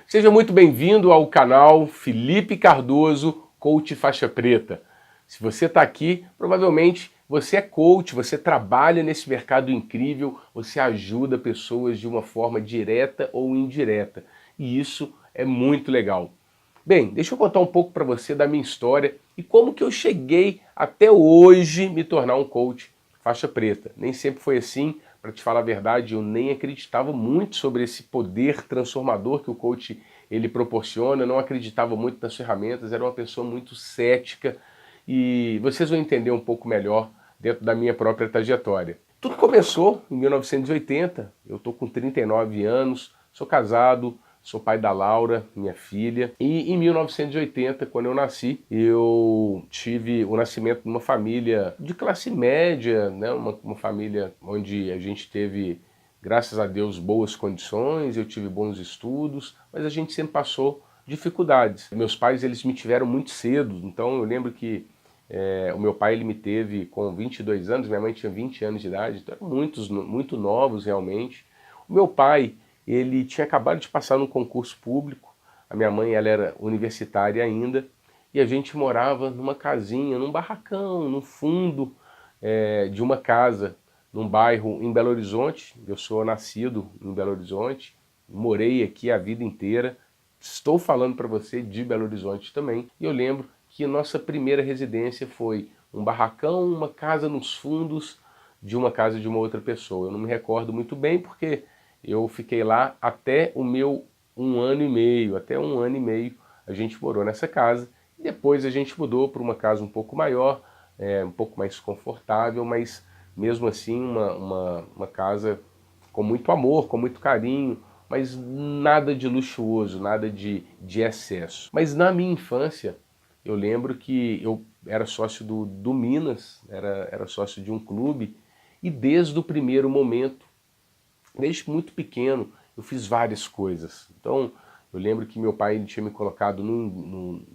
Seja muito bem-vindo ao canal Felipe Cardoso, Coach Faixa Preta. Se você está aqui, provavelmente você é coach, você trabalha nesse mercado incrível, você ajuda pessoas de uma forma direta ou indireta. E isso é muito legal. Bem, deixa eu contar um pouco para você da minha história e como que eu cheguei até hoje me tornar um coach faixa preta. Nem sempre foi assim, para te falar a verdade, eu nem acreditava muito sobre esse poder transformador que o coach ele proporciona, não acreditava muito nas ferramentas, era uma pessoa muito cética e vocês vão entender um pouco melhor dentro da minha própria trajetória. Tudo começou em 1980, eu estou com 39 anos, sou casado, sou pai da Laura, minha filha, e em 1980, quando eu nasci, eu tive o nascimento de uma família de classe média, né? uma família onde a gente teve, graças a Deus, boas condições, eu tive bons estudos, mas a gente sempre passou dificuldades. Meus pais, eles me tiveram muito cedo, então eu lembro que o meu pai ele me teve com 22 anos, minha mãe tinha 20 anos de idade, então eram muito novos realmente. O meu pai, ele tinha acabado de passar num concurso público, a minha mãe ela era universitária ainda, e a gente morava numa casinha, num barracão, no fundo de uma casa, num bairro em Belo Horizonte. Eu sou nascido em Belo Horizonte, morei aqui a vida inteira, estou falando para você de Belo Horizonte também, e eu lembro que a nossa primeira residência foi um barracão, uma casa nos fundos de uma casa de uma outra pessoa. Eu não me recordo muito bem porque eu fiquei lá até o meu 1 ano e meio, até 1 ano e meio a gente morou nessa casa. E depois a gente mudou para uma casa um pouco maior, um pouco mais confortável, mas mesmo assim uma casa com muito amor, com muito carinho, mas nada de luxuoso, nada de excesso. Mas na minha infância, eu lembro que eu era sócio do Minas, era sócio de um clube, e desde o primeiro momento, desde muito pequeno, eu fiz várias coisas. Então, eu lembro que meu pai ele tinha me colocado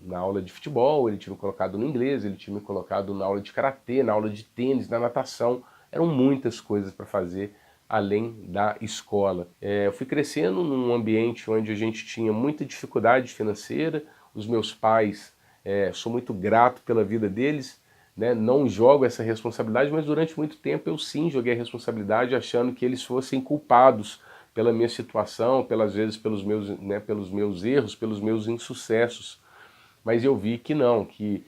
na aula de futebol, ele tinha me colocado no inglês, ele tinha me colocado na aula de karatê, na aula de tênis, na natação. Eram muitas coisas para fazer além da escola. Eu fui crescendo num ambiente onde a gente tinha muita dificuldade financeira, os meus pais, sou muito grato pela vida deles, né? Não jogo essa responsabilidade, mas durante muito tempo eu sim joguei a responsabilidade achando que eles fossem culpados pela minha situação, pelas vezes pelos meus erros, pelos meus insucessos. Mas eu vi que não, que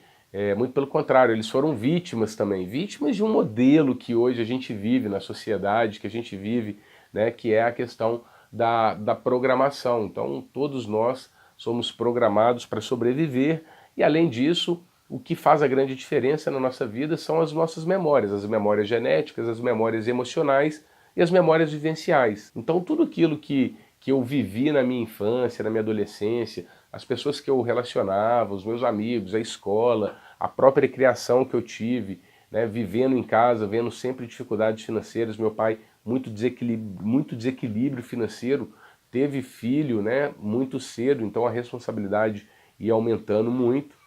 muito pelo contrário, eles foram vítimas também, vítimas de um modelo que hoje a gente vive na sociedade, que a gente vive, né, que é a questão da programação. Então todos nós somos programados para sobreviver e além disso, o que faz a grande diferença na nossa vida são as nossas memórias, as memórias genéticas, as memórias emocionais e as memórias vivenciais. Então tudo aquilo que eu vivi na minha infância, na minha adolescência, as pessoas que eu relacionava, os meus amigos, a escola, a própria criação que eu tive, né, vivendo em casa, vendo sempre dificuldades financeiras, meu pai muito desequilíbrio financeiro, teve filho, né, muito cedo, então a responsabilidade ia aumentando muito.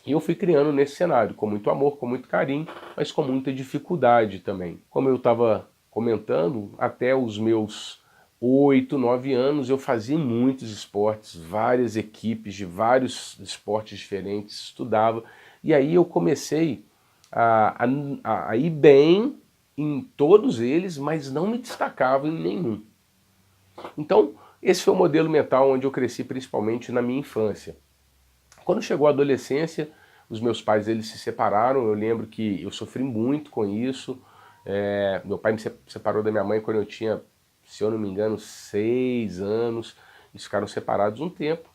E eu fui criando nesse cenário, com muito amor, com muito carinho, mas com muita dificuldade também. Como eu estava comentando, até os meus 8, 9 anos eu fazia muitos esportes, várias equipes de vários esportes diferentes, estudava. E aí eu comecei a ir bem em todos eles, mas não me destacava em nenhum. Então, esse foi o modelo mental onde eu cresci, principalmente na minha infância. Quando chegou a adolescência, os meus pais eles se separaram, eu lembro que eu sofri muito com isso. Meu pai me separou da minha mãe quando eu tinha, se eu não me engano, 6 anos. Eles ficaram separados um tempo.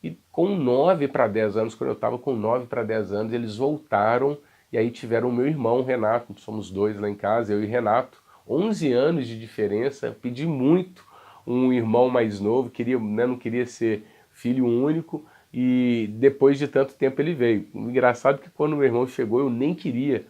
E com 9 para 10 anos, quando eu estava com 9 para 10 anos, eles voltaram e aí tiveram o meu irmão, Renato, somos dois lá em casa, eu e Renato, 11 anos de diferença, eu pedi muito um irmão mais novo, queria, né, não queria ser filho único, e depois de tanto tempo ele veio. Engraçado que quando meu irmão chegou eu nem queria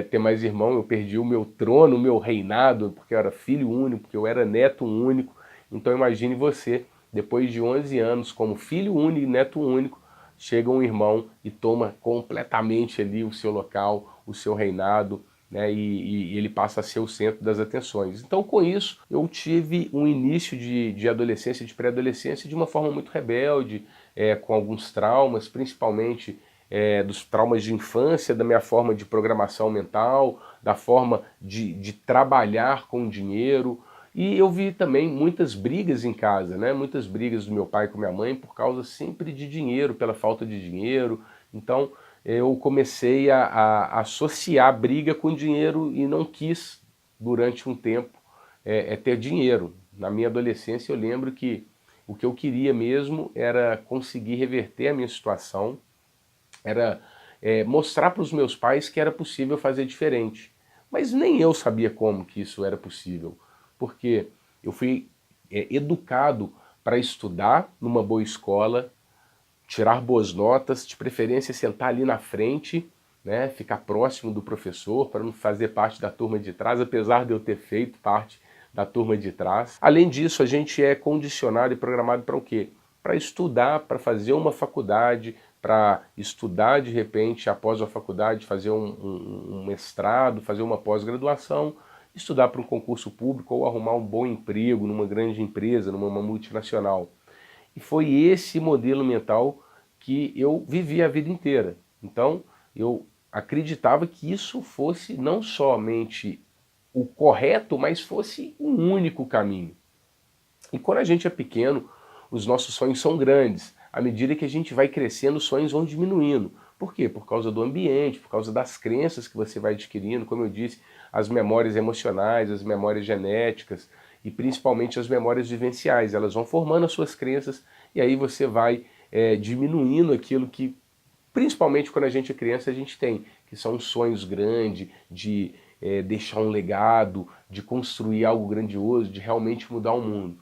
ter mais irmão, eu perdi o meu trono, o meu reinado, porque eu era filho único, porque eu era neto único. Então imagine você, depois de 11 anos, como filho único e neto único, chega um irmão e toma completamente ali o seu local, o seu reinado, né, e ele passa a ser o centro das atenções. Então, com isso, eu tive um início de adolescência, de pré-adolescência, de uma forma muito rebelde, com alguns traumas, principalmente dos traumas de infância, da minha forma de programação mental, da forma de trabalhar com dinheiro. E eu vi também muitas brigas em casa, né? Muitas brigas do meu pai com minha mãe por causa sempre de dinheiro, pela falta de dinheiro. Então eu comecei a associar briga com dinheiro e não quis, durante um tempo, ter dinheiro. Na minha adolescência eu lembro que o que eu queria mesmo era conseguir reverter a minha situação, era mostrar para os meus pais que era possível fazer diferente. Mas nem eu sabia como que isso era possível, porque eu fui educado para estudar numa boa escola, tirar boas notas, de preferência sentar ali na frente, né, ficar próximo do professor para não fazer parte da turma de trás, apesar de eu ter feito parte da turma de trás. Além disso, a gente é condicionado e programado para o quê? Para estudar, para fazer uma faculdade, para estudar de repente após a faculdade, fazer um mestrado, fazer uma pós-graduação, estudar para um concurso público ou arrumar um bom emprego numa grande empresa, numa multinacional. E foi esse modelo mental que eu vivi a vida inteira. Então eu acreditava que isso fosse não somente o correto, mas fosse um único caminho. E quando a gente é pequeno, os nossos sonhos são grandes. À medida que a gente vai crescendo, os sonhos vão diminuindo. Por quê? Por causa do ambiente, por causa das crenças que você vai adquirindo, como eu disse, as memórias emocionais, as memórias genéticas e principalmente as memórias vivenciais. Elas vão formando as suas crenças e aí você vai diminuindo aquilo que, principalmente quando a gente é criança, a gente tem, que são sonhos grandes, de deixar um legado, de construir algo grandioso, de realmente mudar o mundo.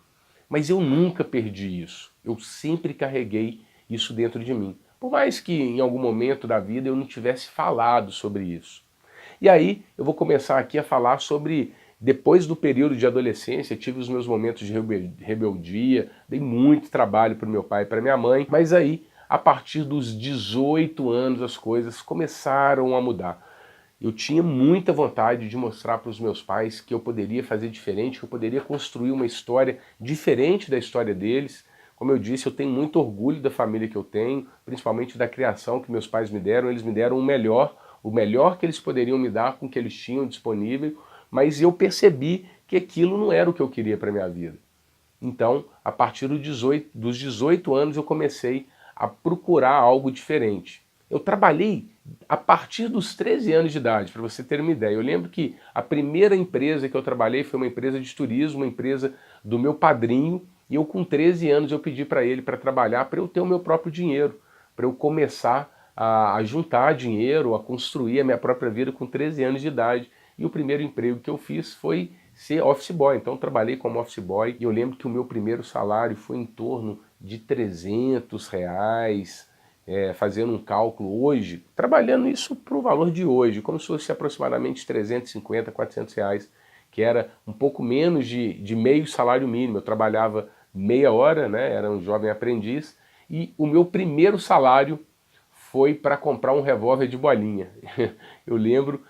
Mas eu nunca perdi isso. Eu sempre carreguei isso dentro de mim. Por mais que em algum momento da vida eu não tivesse falado sobre isso. E aí eu vou começar aqui a falar sobre, depois do período de adolescência, tive os meus momentos de rebeldia, dei muito trabalho para o meu pai e para minha mãe, mas aí, a partir dos 18 anos, as coisas começaram a mudar. Eu tinha muita vontade de mostrar para os meus pais que eu poderia fazer diferente, que eu poderia construir uma história diferente da história deles. Como eu disse, eu tenho muito orgulho da família que eu tenho, principalmente da criação que meus pais me deram. Eles me deram o melhor que eles poderiam me dar com o que eles tinham disponível, mas eu percebi que aquilo não era o que eu queria para a minha vida. Então, a partir dos 18 anos, eu comecei a procurar algo diferente. Eu trabalhei a partir dos 13 anos de idade, para você ter uma ideia. Eu lembro que a primeira empresa que eu trabalhei foi uma empresa de turismo, uma empresa do meu padrinho, e eu com 13 anos eu pedi para ele para trabalhar, para eu ter o meu próprio dinheiro, para eu começar a juntar dinheiro, a construir a minha própria vida com 13 anos de idade. E o primeiro emprego que eu fiz foi ser office boy. Então eu trabalhei como office boy e eu lembro que o meu primeiro salário foi em torno de R$ 300, fazendo um cálculo hoje, trabalhando isso para o valor de hoje, como se fosse aproximadamente 350, R$ 400, que era um pouco menos de meio salário mínimo. Eu trabalhava meia hora, né, era um jovem aprendiz, e o meu primeiro salário foi para comprar um revólver de bolinha. Eu lembro,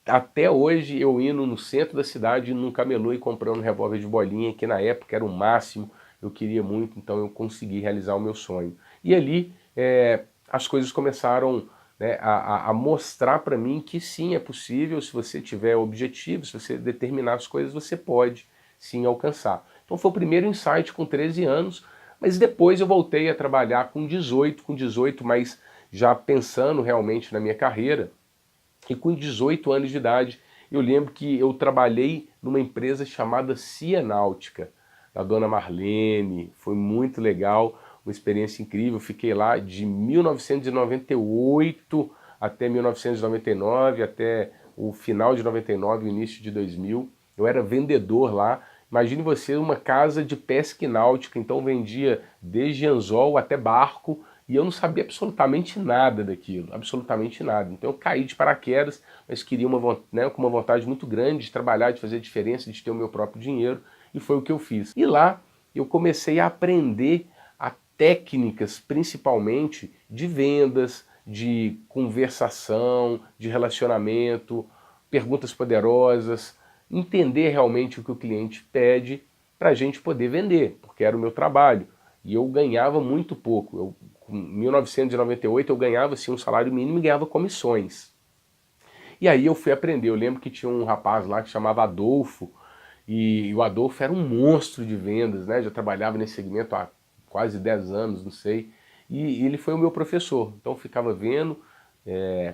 até hoje, eu indo no centro da cidade, num camelô e comprando um revólver de bolinha, que na época era o máximo, eu queria muito, então eu consegui realizar o meu sonho. E ali as coisas começaram, né, a mostrar para mim que sim, é possível, se você tiver objetivo, se você determinar as coisas, você pode sim alcançar. Então foi o primeiro insight com 13 anos, mas depois eu voltei a trabalhar com 18, mas já pensando realmente na minha carreira. E com 18 anos de idade, eu lembro que eu trabalhei numa empresa chamada Cianáutica, da dona Marlene. Foi muito legal, uma experiência incrível. Fiquei lá de 1998 até 1999, até o final de 99, o início de 2000. Eu era vendedor lá. Imagine você uma casa de pesca e náutica, então vendia desde anzol até barco, e eu não sabia absolutamente nada daquilo, absolutamente nada. Então eu caí de paraquedas, mas queria com uma vontade muito grande de trabalhar, de fazer a diferença, de ter o meu próprio dinheiro, e foi o que eu fiz. E lá eu comecei a aprender técnicas, principalmente de vendas, de conversação, de relacionamento, perguntas poderosas, entender realmente o que o cliente pede para a gente poder vender, porque era o meu trabalho. E eu ganhava muito pouco. Em 1998 eu ganhava assim, um salário mínimo e ganhava comissões. E aí eu fui aprender. Eu lembro que tinha um rapaz lá que chamava Adolfo, e o Adolfo era um monstro de vendas, né? Já trabalhava nesse segmento há quase 10 anos, não sei. E ele foi o meu professor. Então eu ficava vendo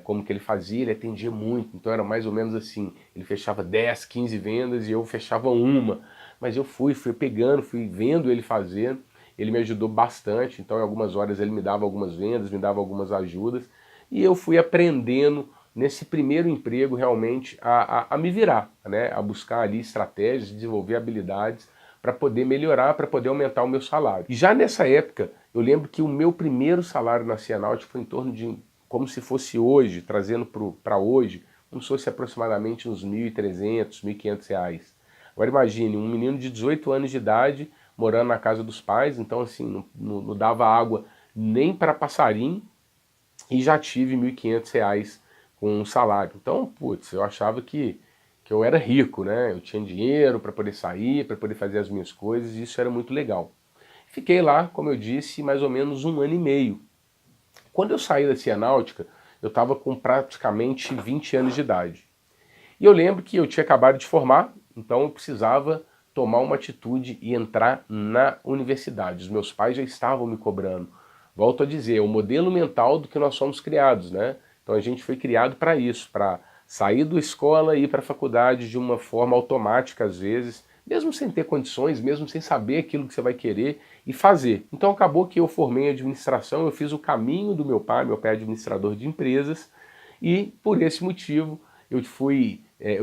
como que ele fazia, ele atendia muito. Então era mais ou menos assim, ele fechava 10, 15 vendas e eu fechava uma. Mas eu fui pegando, fui vendo ele fazendo. Ele me ajudou bastante, então em algumas horas ele me dava algumas vendas, me dava algumas ajudas. E eu fui aprendendo nesse primeiro emprego realmente a me virar, né? A buscar ali estratégias, desenvolver habilidades para poder melhorar, para poder aumentar o meu salário. E já nessa época, eu lembro que o meu primeiro salário na Cianáutica foi em torno de, como se fosse hoje, trazendo para hoje, como se fosse aproximadamente uns R$ 1.300, R$ 1.500. Agora imagine, um menino de 18 anos de idade, morando na casa dos pais, então assim, não dava água nem para passarinho, e já tive R$ 1.500 com um salário. Então, putz, eu achava que eu era rico, né? Eu tinha dinheiro para poder sair, para poder fazer as minhas coisas, e isso era muito legal. Fiquei lá, como eu disse, mais ou menos 1 ano e meio. Quando eu saí da Cianáutica, eu estava com praticamente 20 anos de idade. E eu lembro que eu tinha acabado de formar, então eu precisava tomar uma atitude e entrar na universidade. Os meus pais já estavam me cobrando. Volto a dizer, é o modelo mental do que nós somos criados, né? Então a gente foi criado para isso, para sair da escola e ir para a faculdade de uma forma automática às vezes, mesmo sem ter condições, mesmo sem saber aquilo que você vai querer e fazer. Então acabou que eu formei em administração, eu fiz o caminho do meu pai é administrador de empresas, e por esse motivo eu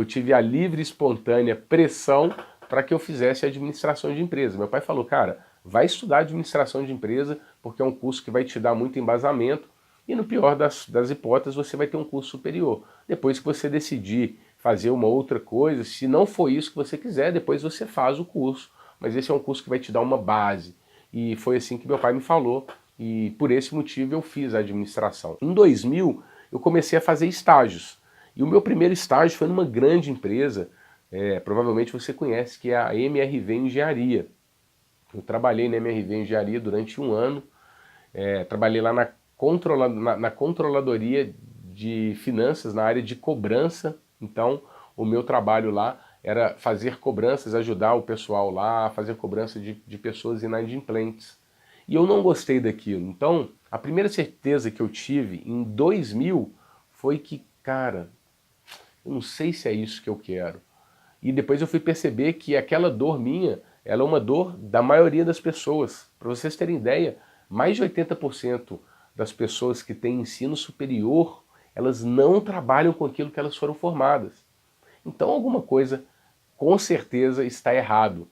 tive a livre e espontânea pressão para que eu fizesse administração de empresa. Meu pai falou, cara, vai estudar administração de empresa, porque é um curso que vai te dar muito embasamento, e no pior das hipóteses você vai ter um curso superior. Depois que você decidir fazer uma outra coisa, se não for isso que você quiser, depois você faz o curso. Mas esse é um curso que vai te dar uma base. E foi assim que meu pai me falou, e por esse motivo eu fiz a administração. Em 2000, eu comecei a fazer estágios. E o meu primeiro estágio foi numa grande empresa, provavelmente você conhece, que é a MRV Engenharia. Eu trabalhei na MRV Engenharia durante 1 ano, trabalhei lá na controladoria de finanças, na área de cobrança. Então, o meu trabalho lá era fazer cobranças, ajudar o pessoal lá a fazer cobrança de pessoas inadimplentes. E eu não gostei daquilo. Então, a primeira certeza que eu tive em 2000 foi que, cara, eu não sei se é isso que eu quero. E depois eu fui perceber que aquela dor minha, ela é uma dor da maioria das pessoas. Para vocês terem ideia, mais de 80% das pessoas que têm ensino superior, elas não trabalham com aquilo que elas foram formadas. Então alguma coisa, com certeza, está errado.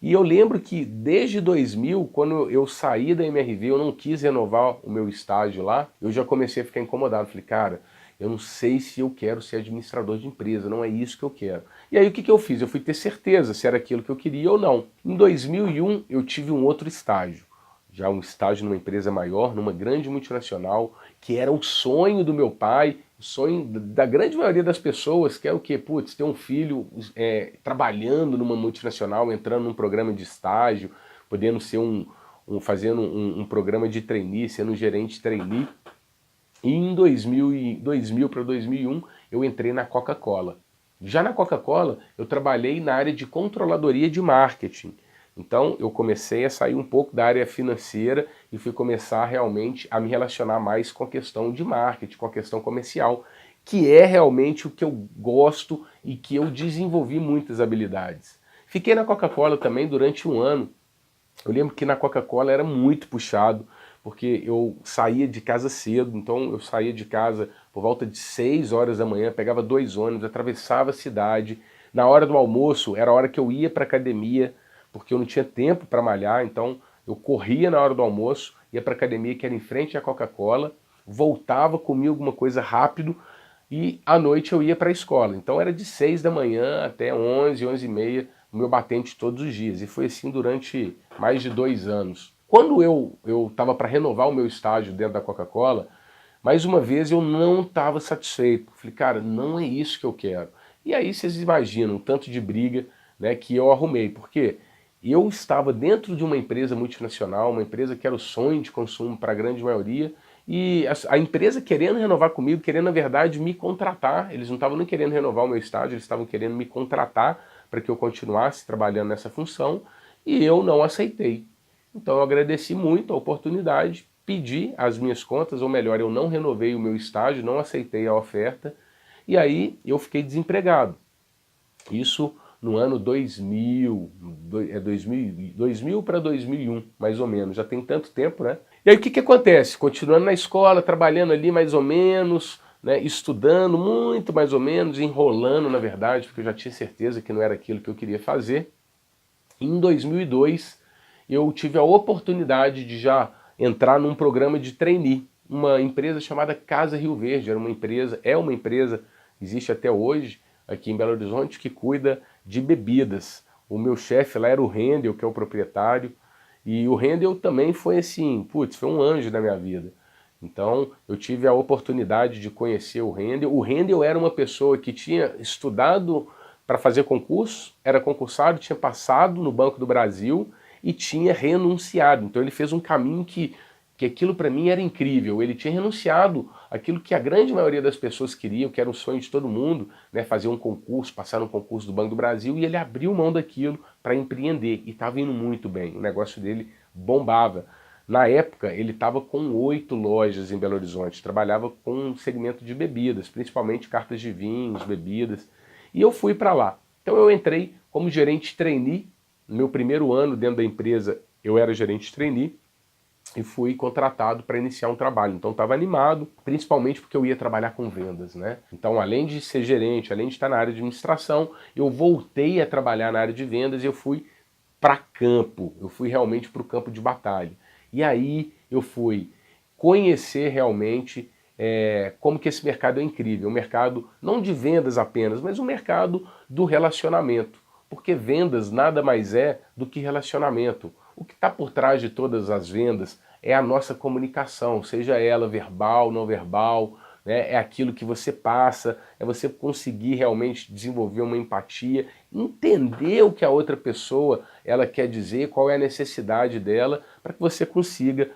E eu lembro que desde 2000, quando eu saí da MRV, eu não quis renovar o meu estágio lá, eu já comecei a ficar incomodado. Falei, cara, eu não sei se eu quero ser administrador de empresa, não é isso que eu quero. E aí o que eu fiz? Eu fui ter certeza se era aquilo que eu queria ou não. Em 2001 eu tive um outro estágio, já um estágio numa empresa maior, numa grande multinacional, que era o sonho do meu pai, o sonho da grande maioria das pessoas, que é o quê? Putz, ter um filho trabalhando numa multinacional, entrando num programa de estágio, podendo ser fazendo um programa de trainee, sendo um gerente trainee. E em 2000 para 2001 eu entrei na Coca-Cola. Já na Coca-Cola eu trabalhei na área de controladoria de marketing. Então eu comecei a sair um pouco da área financeira e fui começar realmente a me relacionar mais com a questão de marketing, com a questão comercial, que é realmente o que eu gosto e que eu desenvolvi muitas habilidades. Fiquei na Coca-Cola também durante 1 ano. Eu lembro que na Coca-Cola era muito puxado, porque eu saía de casa cedo, então eu saía de casa por volta de 6 horas da manhã, pegava 2 ônibus, atravessava a cidade. Na hora do almoço era a hora que eu ia para a academia, porque eu não tinha tempo para malhar, então eu corria na hora do almoço, ia para a academia que era em frente à Coca-Cola, voltava, comia alguma coisa rápido e à noite eu ia para a escola. Então era de 6 da manhã até 11, 11h30, o meu batente todos os dias. E foi assim durante mais de 2 anos. Quando eu estava para renovar o meu estágio dentro da Coca-Cola, Mais uma vez eu não estava satisfeito. Falei, cara, não é isso que eu quero. E aí vocês imaginam o tanto de briga, né, que eu arrumei. Porque eu estava dentro de uma empresa multinacional, uma empresa que era o sonho de consumo para a grande maioria, e a empresa querendo renovar comigo, querendo, na verdade, me contratar. Eles não estavam nem querendo renovar o meu estágio, eles estavam querendo me contratar para que eu continuasse trabalhando nessa função, e eu não aceitei. Então eu agradeci muito a oportunidade, pedi as minhas contas, ou melhor, eu não renovei o meu estágio, não aceitei a oferta, e aí eu fiquei desempregado. Isso no ano 2000 para 2001, mais ou menos, já tem tanto tempo, né? E aí o que que acontece? Continuando na escola, trabalhando ali mais ou menos, né, estudando muito mais ou menos, enrolando na verdade, porque eu já tinha certeza que não era aquilo que eu queria fazer. Em 2002, eu tive a oportunidade de já entrar num programa de trainee, uma empresa chamada Casa Rio Verde, é uma empresa, existe até hoje, aqui em Belo Horizonte, que cuida de bebidas. O meu chefe lá era o Rendel, que é o proprietário, e o Rendel também foi assim, putz, foi um anjo na minha vida. Então eu tive a oportunidade de conhecer o Rendel. O Rendel era uma pessoa que tinha estudado para fazer concurso, era concursado, tinha passado no Banco do Brasil e tinha renunciado. Então ele fez um caminho que aquilo para mim era incrível. Ele tinha renunciado àquilo que a grande maioria das pessoas queriam, que era um sonho de todo mundo, né, fazer um concurso, passar no concurso do Banco do Brasil, e ele abriu mão daquilo para empreender e estava indo muito bem. O negócio dele bombava. Na época, ele estava com 8 lojas em Belo Horizonte, trabalhava com um segmento de bebidas, principalmente cartas de vinhos, bebidas, e eu fui para lá. Então eu entrei como gerente trainee, no meu primeiro ano dentro da empresa eu era gerente trainee, e fui contratado para iniciar um trabalho. Então estava animado, principalmente porque eu ia trabalhar com vendas, né? Então além de ser gerente, além de estar na área de administração, eu voltei a trabalhar na área de vendas e eu fui para campo, eu fui realmente para o campo de batalha. E aí eu fui conhecer realmente como que esse mercado é incrível, um mercado não de vendas apenas, mas um mercado do relacionamento, porque vendas nada mais é do que relacionamento. O que está por trás de todas as vendas é a nossa comunicação, seja ela verbal, não verbal, né? É aquilo que você passa, é você conseguir realmente desenvolver uma empatia, entender o que a outra pessoa ela quer dizer, qual é a necessidade dela, para que você consiga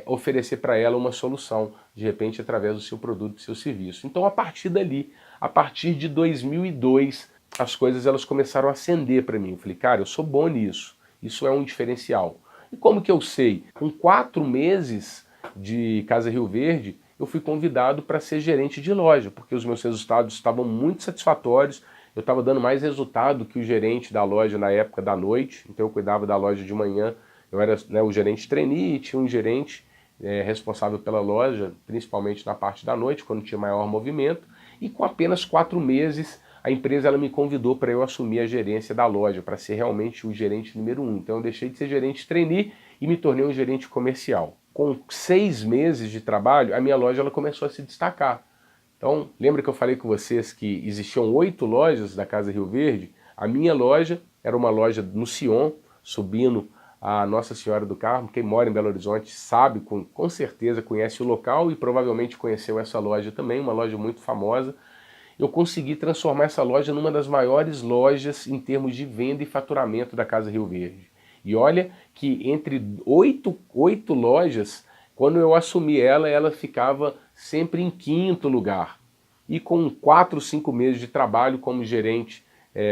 oferecer para ela uma solução, de repente através do seu produto, do seu serviço. Então a partir dali, a partir de 2002, as coisas elas começaram a acender para mim. Eu falei, cara, eu sou bom nisso, isso é um diferencial. E como que eu sei? Com 4 meses de Casa Rio Verde, eu fui convidado para ser gerente de loja, porque os meus resultados estavam muito satisfatórios, eu estava dando mais resultado que o gerente da loja na época da noite, então eu cuidava da loja de manhã, eu era, né, o gerente trainee e tinha um gerente responsável pela loja, principalmente na parte da noite, quando tinha maior movimento, e com apenas 4 meses a empresa ela me convidou para eu assumir a gerência da loja, para ser realmente o gerente número 1. Então eu deixei de ser gerente trainee e me tornei um gerente comercial. Com 6 meses de trabalho, a minha loja ela começou a se destacar. Então, lembra que eu falei com vocês que existiam 8 lojas da Casa Rio Verde? A minha loja era uma loja no Sion, subindo a Nossa Senhora do Carmo. Quem mora em Belo Horizonte sabe, com certeza conhece o local e provavelmente conheceu essa loja também, uma loja muito famosa. Eu consegui transformar essa loja numa das maiores lojas em termos de venda e faturamento da Casa Rio Verde. E olha que entre 8 lojas, quando eu assumi ela ficava sempre em 5º lugar. E com 4, 5 meses de trabalho como gerente,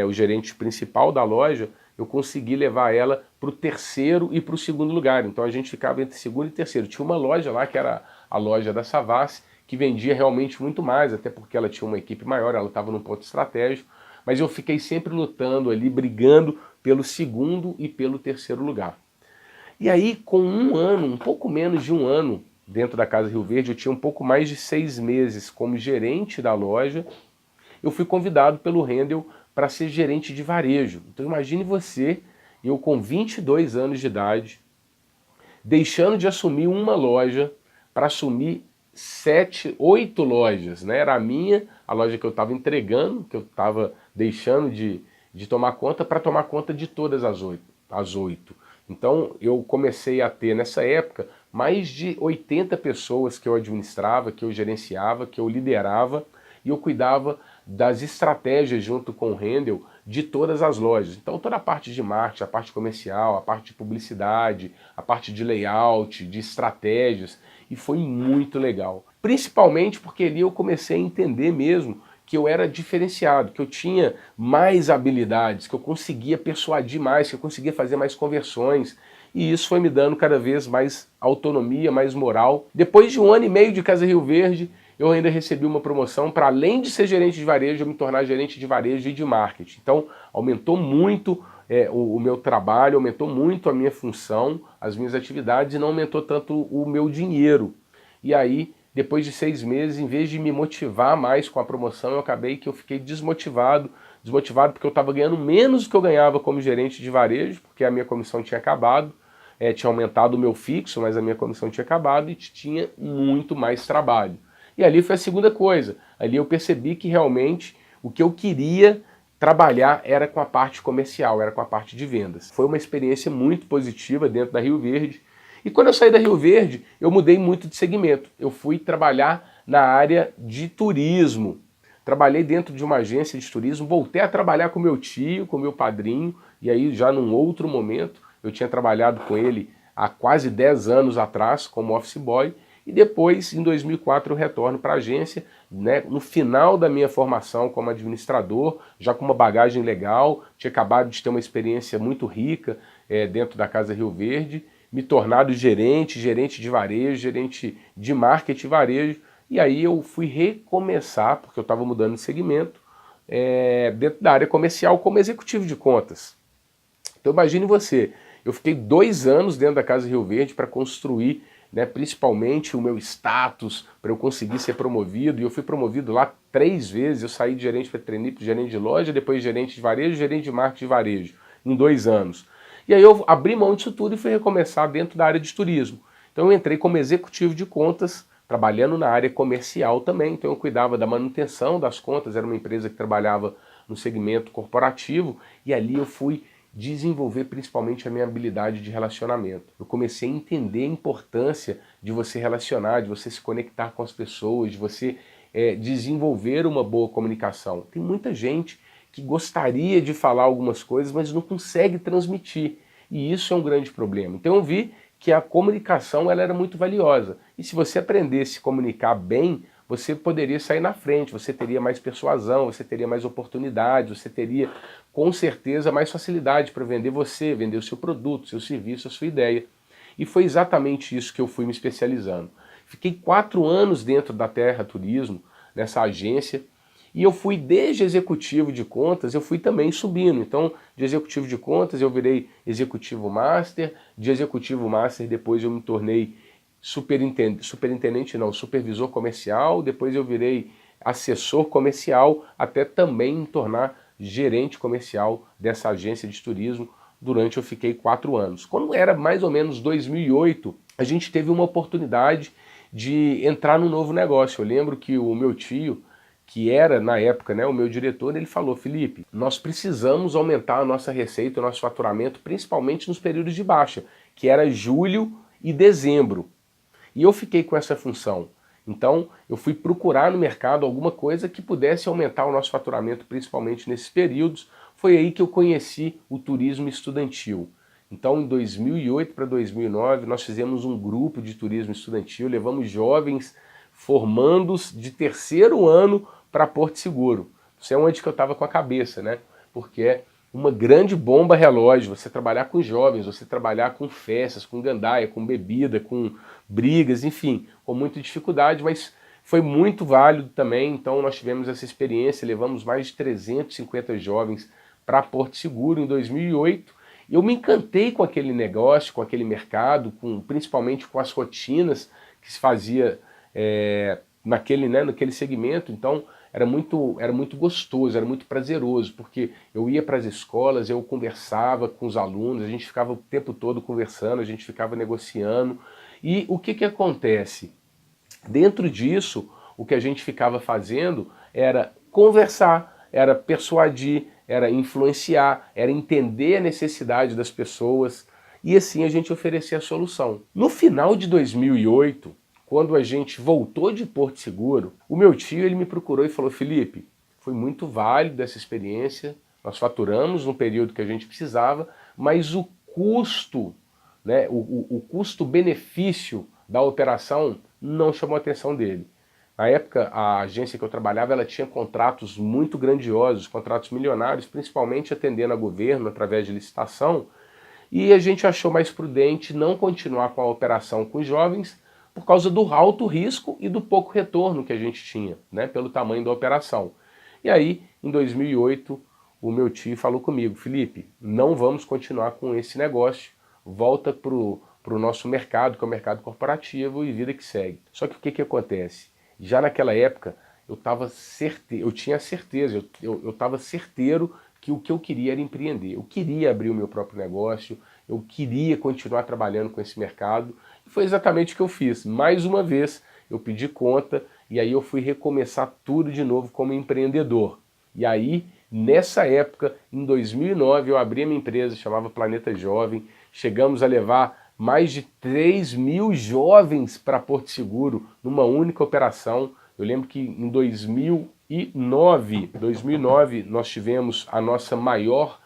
o gerente principal da loja, eu consegui levar ela para o 3º e para o 2º lugar. Então a gente ficava entre 2º e 3º. Tinha uma loja lá que era a loja da Savassi, que vendia realmente muito mais, até porque ela tinha uma equipe maior, ela estava num ponto estratégico, mas eu fiquei sempre lutando ali, brigando pelo 2º e pelo 3º lugar. E aí, com um ano, um pouco menos de um ano, dentro da Casa Rio Verde, eu tinha um pouco mais de 6 meses como gerente da loja, eu fui convidado pelo Rendel para ser gerente de varejo. Então imagine você, eu com 22 anos de idade, deixando de assumir uma loja para assumir 7, 8 lojas, né? Era a loja que eu estava entregando, que eu estava deixando de tomar conta para tomar conta de todas as 8. Então eu comecei a ter nessa época mais de 80 pessoas que eu administrava, que eu gerenciava, que eu liderava, e eu cuidava das estratégias junto com o Rendel de todas as lojas. Então toda a parte de marketing, a parte comercial, a parte de publicidade, a parte de layout, de estratégias, e foi muito legal. Principalmente porque ali eu comecei a entender mesmo que eu era diferenciado, que eu tinha mais habilidades, que eu conseguia persuadir mais, que eu conseguia fazer mais conversões. E isso foi me dando cada vez mais autonomia, mais moral. Depois de 1 ano e meio de Casa Rio Verde, eu ainda recebi uma promoção para, além de ser gerente de varejo, eu me tornar gerente de varejo e de marketing. Então, aumentou muito o meu trabalho, aumentou muito a minha função, as minhas atividades, e não aumentou tanto o meu dinheiro. E aí, depois de 6 meses, em vez de me motivar mais com a promoção, eu fiquei desmotivado porque eu estava ganhando menos do que eu ganhava como gerente de varejo, porque a minha comissão tinha acabado, tinha aumentado o meu fixo, mas a minha comissão tinha acabado e tinha muito mais trabalho. E ali foi a segunda coisa, ali eu percebi que realmente o que eu queria trabalhar era com a parte comercial, era com a parte de vendas. Foi uma experiência muito positiva dentro da Rio Verde. E quando eu saí da Rio Verde, eu mudei muito de segmento. Eu fui trabalhar na área de turismo. Trabalhei dentro de uma agência de turismo, voltei a trabalhar com meu tio, com meu padrinho, e aí já num outro momento, eu tinha trabalhado com ele há quase 10 anos atrás como office boy, e depois, em 2004, eu retorno para a agência, né, no final da minha formação como administrador, já com uma bagagem legal, tinha acabado de ter uma experiência muito rica dentro da Casa Rio Verde, me tornado gerente de varejo, gerente de marketing varejo, e aí eu fui recomeçar, porque eu estava mudando de segmento, dentro da área comercial como executivo de contas. Então imagine você, eu fiquei 2 anos dentro da Casa Rio Verde para construir, né, principalmente o meu status, para eu conseguir ser promovido, e eu fui promovido lá 3 vezes, eu saí de gerente para trainee, para gerente de loja, depois gerente de varejo, gerente de marketing de varejo, em 2 anos. E aí eu abri mão disso tudo e fui recomeçar dentro da área de turismo. Então eu entrei como executivo de contas, trabalhando na área comercial também, então eu cuidava da manutenção das contas, era uma empresa que trabalhava no segmento corporativo, e ali eu fui desenvolver principalmente a minha habilidade de relacionamento. Eu comecei a entender a importância de você relacionar, de você se conectar com as pessoas, de você desenvolver uma boa comunicação. Tem muita gente que gostaria de falar algumas coisas, mas não consegue transmitir. E isso é um grande problema. Então eu vi que a comunicação ela era muito valiosa. E se você aprendesse a se comunicar bem, você poderia sair na frente, você teria mais persuasão, você teria mais oportunidade, você teria com certeza mais facilidade para vender você, vender o seu produto, seu serviço, a sua ideia. E foi exatamente isso que eu fui me especializando. Fiquei 4 anos dentro da Terra Turismo, nessa agência, e eu fui desde executivo de contas, eu fui também subindo. Então, de executivo de contas eu virei executivo master, de executivo master depois eu me tornei supervisor comercial, depois eu virei assessor comercial, até também me tornar gerente comercial dessa agência de turismo, durante eu fiquei 4 anos. Quando era mais ou menos 2008, a gente teve uma oportunidade de entrar num novo negócio. Eu lembro que o meu tio, que era na época, né, o meu diretor, ele falou: Felipe, nós precisamos aumentar a nossa receita, o nosso faturamento, principalmente nos períodos de baixa, que era julho e dezembro. E eu fiquei com essa função. Então eu fui procurar no mercado alguma coisa que pudesse aumentar o nosso faturamento, principalmente nesses períodos. Foi aí que eu conheci o turismo estudantil. Então em 2008 para 2009 nós fizemos um grupo de turismo estudantil, levamos jovens formandos de 3º ano para Porto Seguro. Isso é onde que eu estava com a cabeça, né? Porque é uma grande bomba relógio, você trabalhar com jovens, você trabalhar com festas, com gandaia, com bebida, com brigas, enfim, com muita dificuldade, mas foi muito válido também. Então nós tivemos essa experiência, levamos mais de 350 jovens para Porto Seguro em 2008. Eu me encantei com aquele negócio, com aquele mercado, principalmente com as rotinas que se fazia naquele segmento. Então era muito gostoso, era muito prazeroso, porque eu ia para as escolas, eu conversava com os alunos, a gente ficava o tempo todo conversando, a gente ficava negociando. E o que acontece? Dentro disso, o que a gente ficava fazendo era conversar, era persuadir, era influenciar, era entender a necessidade das pessoas. e assim a gente oferecer a solução. No final de 2008, quando a gente voltou de Porto Seguro, o meu tio ele me procurou e falou: Felipe, foi muito válido essa experiência, nós faturamos no período que a gente precisava, mas o custo, né, o custo-benefício da operação não chamou a atenção dele. Na época, a agência que eu trabalhava, ela tinha contratos muito grandiosos, contratos milionários, principalmente atendendo a governo através de licitação, e a gente achou mais prudente não continuar com a operação com os jovens por causa do alto risco e do pouco retorno que a gente tinha, né, pelo tamanho da operação. E aí, em 2008, o meu tio falou comigo: Felipe, não vamos continuar com esse negócio, volta para o nosso mercado, que é o mercado corporativo, e vida que segue. Só que o que acontece? Já naquela época, eu tinha certeza, eu estava certeiro que o que eu queria era empreender. Eu queria abrir o meu próprio negócio, eu queria continuar trabalhando com esse mercado, e foi exatamente o que eu fiz. Mais uma vez, eu pedi conta, e aí eu fui recomeçar tudo de novo como empreendedor. E aí, nessa época, em 2009, eu abri a minha empresa, chamava Planeta Jovem, chegamos a levar mais de 3.000 jovens para Porto Seguro numa única operação. Eu lembro que em 2009 nós tivemos a nossa maior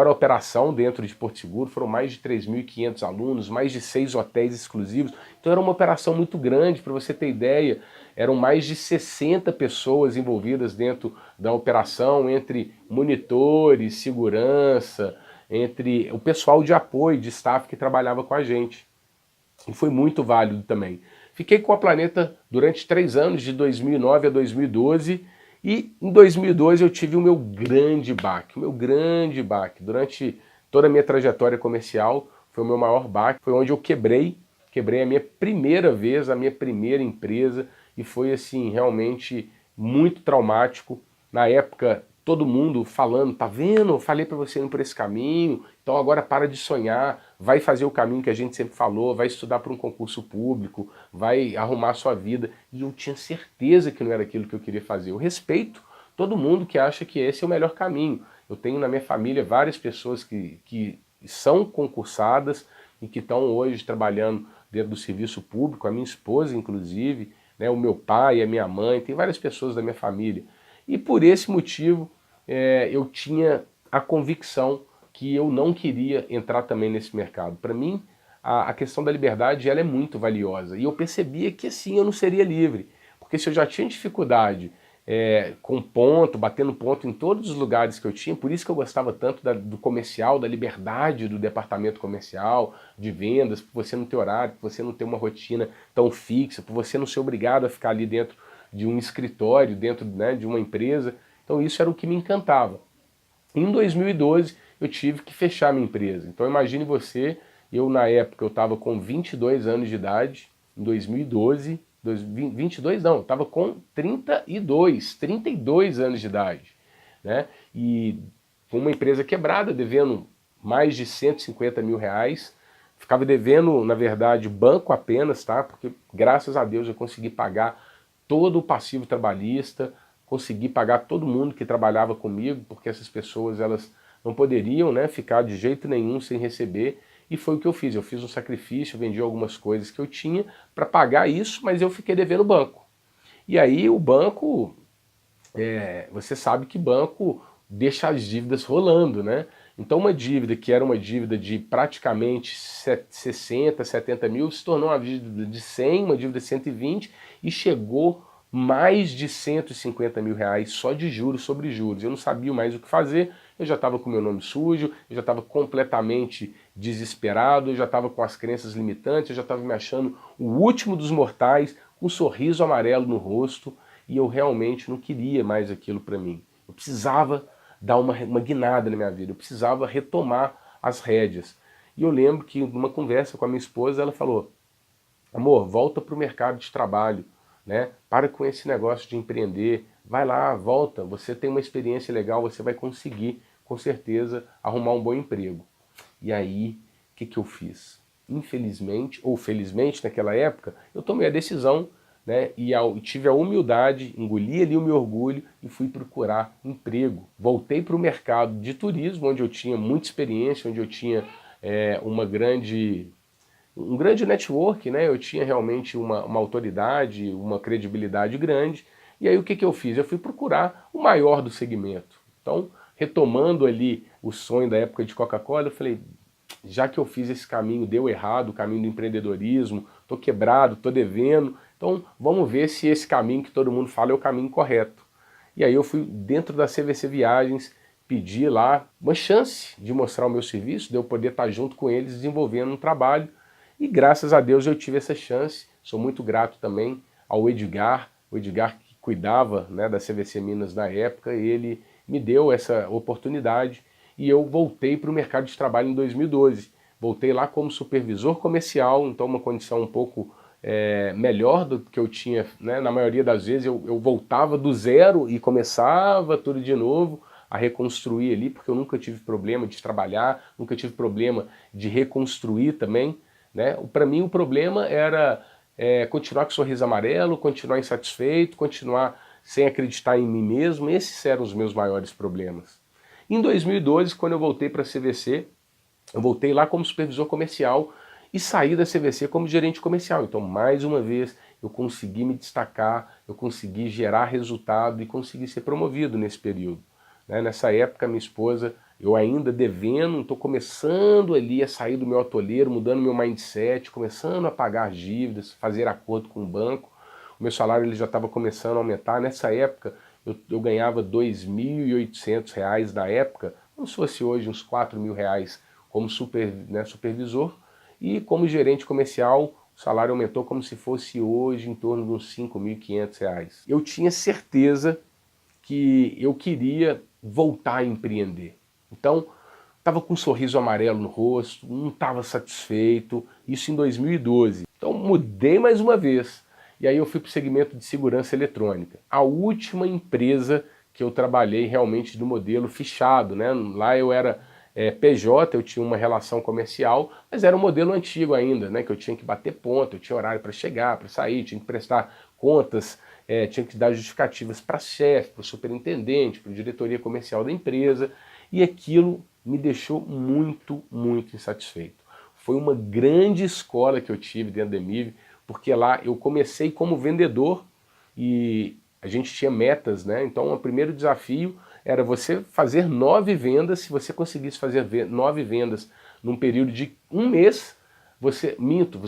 operação dentro de Porto Seguro. Foram mais de 3.500 alunos, mais de 6 hotéis exclusivos. Então era uma operação muito grande, para você ter ideia. Eram mais de 60 pessoas envolvidas dentro da operação, entre monitores, segurança, entre o pessoal de apoio, de staff que trabalhava com a gente. E foi muito válido também. Fiquei com a Planeta durante 3 anos, de 2009 a 2012, e em 2012 eu tive o meu grande baque. Durante toda a minha trajetória comercial, foi o meu maior baque, foi onde eu quebrei a minha primeira vez, a minha primeira empresa, e foi assim, realmente muito traumático. Na época, todo mundo falando: tá vendo, eu falei para você ir por esse caminho, então agora para de sonhar, vai fazer o caminho que a gente sempre falou, vai estudar para um concurso público, vai arrumar a sua vida. E eu tinha certeza que não era aquilo que eu queria fazer. Eu respeito todo mundo que acha que esse é o melhor caminho. Eu tenho na minha família várias pessoas que são concursadas e que estão hoje trabalhando dentro do serviço público, a minha esposa inclusive, né, o meu pai, a minha mãe, tem várias pessoas da minha família. E por esse motivo eu tinha a convicção que eu não queria entrar também nesse mercado. Para mim, a questão da liberdade ela é muito valiosa. E eu percebia que assim eu não seria livre. Porque se eu já tinha dificuldade com ponto, batendo ponto em todos os lugares que eu tinha, por isso que eu gostava tanto do comercial, da liberdade do departamento comercial, de vendas, por você não ter horário, por você não ter uma rotina tão fixa, por você não ser obrigado a ficar ali dentro de um escritório, dentro, né, de uma empresa. Então isso era o que me encantava. Em 2012 eu tive que fechar minha empresa. Então imagine você, eu na época eu estava com 22 anos de idade, em 2012, 22 não, estava com 32 anos de idade, né? E com uma empresa quebrada, devendo mais de 150 mil reais, ficava devendo, na verdade, banco apenas, tá? Porque graças a Deus eu consegui pagar todo o passivo trabalhista, consegui pagar todo mundo que trabalhava comigo, porque essas pessoas elas não poderiam, né, ficar de jeito nenhum sem receber, e foi o que eu fiz. Eu fiz um sacrifício, vendi algumas coisas que eu tinha para pagar isso, mas eu fiquei devendo o banco. E aí o banco, você sabe que banco deixa as dívidas rolando, né? Então uma dívida que era uma dívida de praticamente 60, 70 mil, se tornou uma dívida de 100, uma dívida de 120 e chegou mais de 150 mil reais só de juros sobre juros. Eu não sabia mais o que fazer, eu já estava com meu nome sujo, eu já estava completamente desesperado, eu já estava com as crenças limitantes, eu já estava me achando o último dos mortais, com um sorriso amarelo no rosto, e eu realmente não queria mais aquilo para mim. Eu precisava dar uma guinada na minha vida, eu precisava retomar as rédeas. E eu lembro que numa conversa com a minha esposa, ela falou: amor, volta para o mercado de trabalho, né? Para com esse negócio de empreender, vai lá, volta, você tem uma experiência legal, você vai conseguir, com certeza, arrumar um bom emprego. E aí, o que eu fiz? Infelizmente, ou felizmente naquela época, eu tomei a decisão, né, e tive a humildade, engoli ali o meu orgulho e fui procurar emprego. Voltei para o mercado de turismo, onde eu tinha muita experiência, onde eu tinha um grande network, né? Eu tinha realmente uma autoridade, uma credibilidade grande. E aí o que eu fiz? Eu fui procurar o maior do segmento. Então, retomando ali o sonho da época de Coca-Cola, eu falei, já que eu fiz esse caminho, deu errado, o caminho do empreendedorismo, estou quebrado, estou devendo, então vamos ver se esse caminho que todo mundo fala é o caminho correto. E aí eu fui dentro da CVC Viagens, pedi lá uma chance de mostrar o meu serviço, de eu poder estar junto com eles desenvolvendo um trabalho, e graças a Deus eu tive essa chance. Sou muito grato também ao Edgar, o Edgar que cuidava, né, da CVC Minas na época, ele me deu essa oportunidade e eu voltei para o mercado de trabalho em 2012. Voltei lá como supervisor comercial, então uma condição um pouco melhor do que eu tinha, né? Na maioria das vezes eu voltava do zero e começava tudo de novo, a reconstruir ali, porque eu nunca tive problema de trabalhar, nunca tive problema de reconstruir também, né? Para mim o problema era continuar com sorriso amarelo, continuar insatisfeito, continuar sem acreditar em mim mesmo. Esses eram os meus maiores problemas. Em 2012, quando eu voltei para a CVC, eu voltei lá como supervisor comercial e saí da CVC como gerente comercial. Então, mais uma vez, eu consegui me destacar, eu consegui gerar resultado e consegui ser promovido nesse período. Nessa época, minha esposa, eu ainda devendo, estou começando ali a sair do meu atoleiro, mudando meu mindset, começando a pagar as dívidas, fazer acordo com o banco. O meu salário ele já estava começando a aumentar. Nessa época, eu ganhava R$ 2.800 na época, como se fosse hoje uns R$ 4.000 como supervisor. E como gerente comercial, o salário aumentou como se fosse hoje em torno de uns R$ 5.500. Eu tinha certeza que eu queria voltar a empreender. Então, estava com um sorriso amarelo no rosto, não estava satisfeito, isso em 2012. Então mudei mais uma vez. E aí eu fui para o segmento de segurança eletrônica. A última empresa que eu trabalhei realmente no modelo fichado, né? Lá eu era PJ, eu tinha uma relação comercial, mas era um modelo antigo ainda, né? Que eu tinha que bater ponto, eu tinha horário para chegar, para sair, tinha que prestar contas, tinha que dar justificativas para chefe, para o superintendente, para a diretoria comercial da empresa, e aquilo me deixou muito, muito insatisfeito. Foi uma grande escola que eu tive dentro da EMIV, porque lá eu comecei como vendedor e a gente tinha metas, né? Então o primeiro desafio era você fazer 9 vendas. Se você conseguisse fazer 9 vendas num período de um mês, se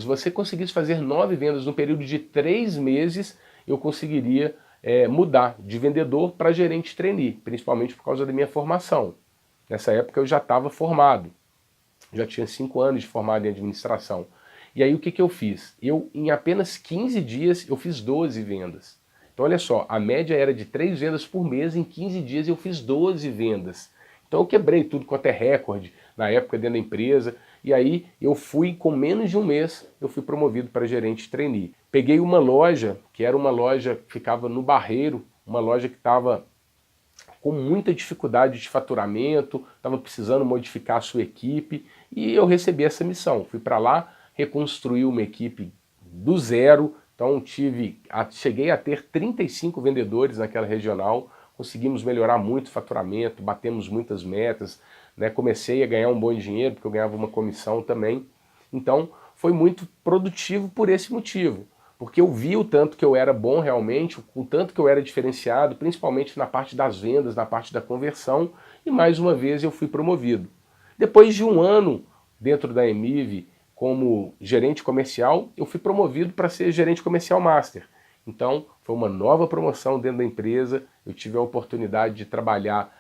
você conseguisse fazer 9 vendas num período de 3 meses, eu conseguiria mudar de vendedor para gerente trainee, principalmente por causa da minha formação. Nessa época eu já estava formado, já tinha 5 anos de formado em administração. E aí o que eu fiz? Em apenas 15 dias, eu fiz 12 vendas. Então olha só, a média era de 3 vendas por mês, em 15 dias eu fiz 12 vendas. Então eu quebrei tudo quanto é recorde na época dentro da empresa, e aí eu fui, com menos de um mês, eu fui promovido para gerente trainee. Peguei uma loja, que era uma loja que ficava no Barreiro, uma loja que estava com muita dificuldade de faturamento, estava precisando modificar a sua equipe, e eu recebi essa missão. Fui para lá, reconstruí uma equipe do zero, então cheguei a ter 35 vendedores naquela regional, conseguimos melhorar muito o faturamento, batemos muitas metas, né? Comecei a ganhar um bom dinheiro, porque eu ganhava uma comissão também. Então foi muito produtivo por esse motivo, porque eu vi o tanto que eu era bom realmente, o tanto que eu era diferenciado, principalmente na parte das vendas, na parte da conversão, e mais uma vez eu fui promovido. Depois de um ano dentro da EMIV, como gerente comercial, eu fui promovido para ser gerente comercial master. Então, foi uma nova promoção dentro da empresa, eu tive a oportunidade de trabalhar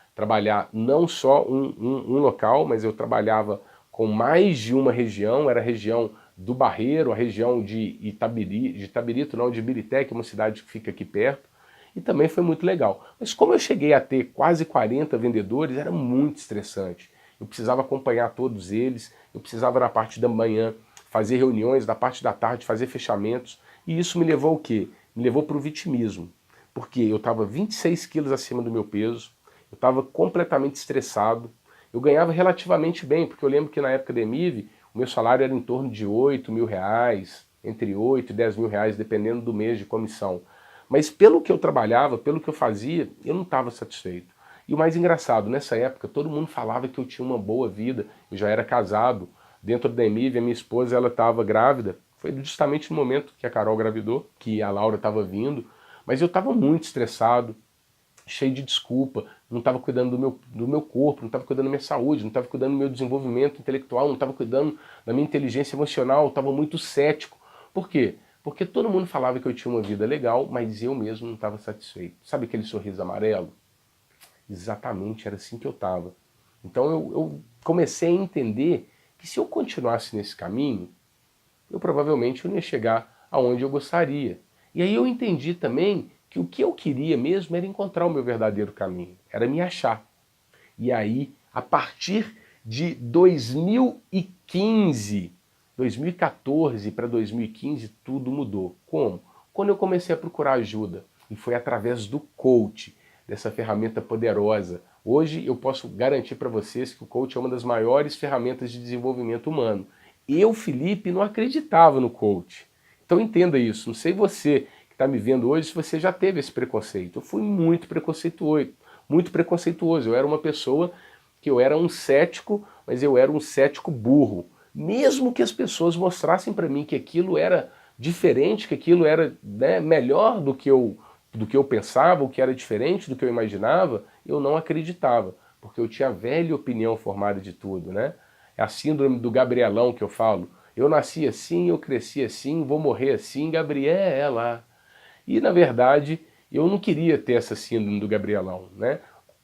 não só um local, mas eu trabalhava com mais de uma região, era a região do Barreiro, a região de de Birité, que é uma cidade que fica aqui perto, e também foi muito legal. Mas como eu cheguei a ter quase 40 vendedores, era muito estressante. Eu precisava acompanhar todos eles, eu precisava na parte da manhã fazer reuniões, na parte da tarde fazer fechamentos, e isso me levou ao quê? Me levou para o vitimismo, porque eu estava 26 quilos acima do meu peso, eu estava completamente estressado, eu ganhava relativamente bem, porque eu lembro que na época da EMIV, o meu salário era em torno de R$ 8.000, entre 8 e 10 mil reais, dependendo do mês de comissão. Mas pelo que eu trabalhava, pelo que eu fazia, eu não estava satisfeito. E o mais engraçado, nessa época, todo mundo falava que eu tinha uma boa vida, eu já era casado, dentro da EMIV, a minha esposa ela estava grávida. Foi justamente no momento que a Carol gravidou, que a Laura estava vindo, mas eu estava muito estressado, cheio de desculpa, não estava cuidando do meu corpo, não estava cuidando da minha saúde, não estava cuidando do meu desenvolvimento intelectual, não estava cuidando da minha inteligência emocional, estava muito cético. Por quê? Porque todo mundo falava que eu tinha uma vida legal, mas eu mesmo não estava satisfeito. Sabe aquele sorriso amarelo? Exatamente, era assim que eu estava. Então eu comecei a entender que se eu continuasse nesse caminho, eu provavelmente não ia chegar aonde eu gostaria. E aí eu entendi também que o que eu queria mesmo era encontrar o meu verdadeiro caminho, era me achar. E aí, a partir de 2014 para 2015, tudo mudou. Como? Quando eu comecei a procurar ajuda, e foi através do coach, dessa ferramenta poderosa. Hoje eu posso garantir para vocês que o coach é uma das maiores ferramentas de desenvolvimento humano. Eu, Felipe, não acreditava no coach. Então entenda isso. Não sei você que está me vendo hoje se você já teve esse preconceito. Eu fui muito preconceituoso. Muito preconceituoso. Eu era uma pessoa que eu era um cético, mas eu era um cético burro. Mesmo que as pessoas mostrassem para mim que aquilo era diferente, que aquilo era, né, melhor do que eu pensava, o que era diferente do que eu imaginava, eu não acreditava, porque eu tinha a velha opinião formada de tudo, né? É a síndrome do Gabrielão que eu falo. Eu nasci assim, eu cresci assim, vou morrer assim, Gabriela. E, na verdade, eu não queria ter essa síndrome do Gabrielão, né?